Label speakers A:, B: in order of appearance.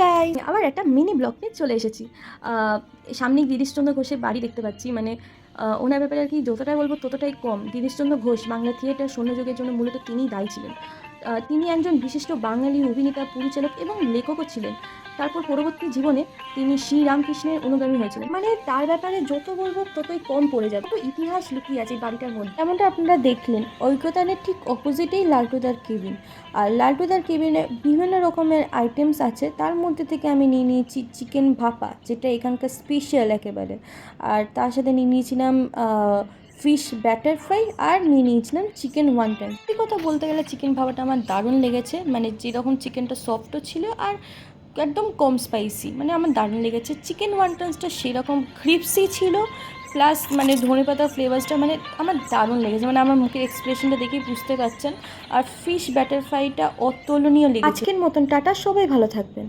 A: Guys, আবার একটা mini blog নিয়ে চলে এসেছি। সামনেই গিরিশচন্দ্র ঘোষের বাড়ি দেখতে পাচ্ছি। মানে ওনার ব্যাপারে আর কি যতটাই বলবো ততটাই কম। গিরিশচন্দ্র ঘোষ বাংলা থিয়েটার স্বর্ণযুগের জন্য মূলত তিনিই দায়ী ছিলেন। তিনি একজন বিশিষ্ট বাঙালি অভিনেতা, পরিচালক এবং লেখকও ছিলেন। তারপর পরবর্তী জীবনে তিনি শ্রীরামকৃষ্ণের অনুগামী হয়েছিলেন। মানে তার ব্যাপারে যত বলবো ততই কম পড়ে যাবে। তো ইতিহাস লুকিয়ে আছে এই বাড়িটার মধ্যে। যেমনটা আপনারা দেখলেন, ঐকতানের ঠিক অপোজিটেই লালটুদার কেবিন। আর লালটুদার কেবিনে বিভিন্ন রকমের আইটেমস আছে, তার মধ্যে থেকে আমি নিয়ে নিয়েছি চিকেন ভাপা, যেটা এখানকার স্পেশাল একেবারে। আর তার সাথে নিয়ে নিয়েছিলাম ফিশ ব্যাটার ফ্রাই, আর নিয়ে নিয়েছিলাম চিকেন ওয়ান্টন। এই কথা বলতে গেলে চিকেন ভাপাটা আমার দারুণ লেগেছে। মানে যেরকম চিকেনটা সফটও ছিল আর একদম কম স্পাইসি, মানে আমার দারুণ লেগেছে। চিকেন ওয়ান্টনসটা সেরকম ক্রিপসি ছিল, প্লাস মানে ধনেপাতার ফ্লেভার্সটা মানে আমার দারুণ লেগেছে। মানে আমার মুখের এক্সপ্রেশনটা দেখেই বুঝতে পারছেন। আর ফিশ ব্যাটার ফ্রাইটা অতুলনীয় লেগেছে। আজকের মতন টাটা, সবাই ভালো থাকবেন।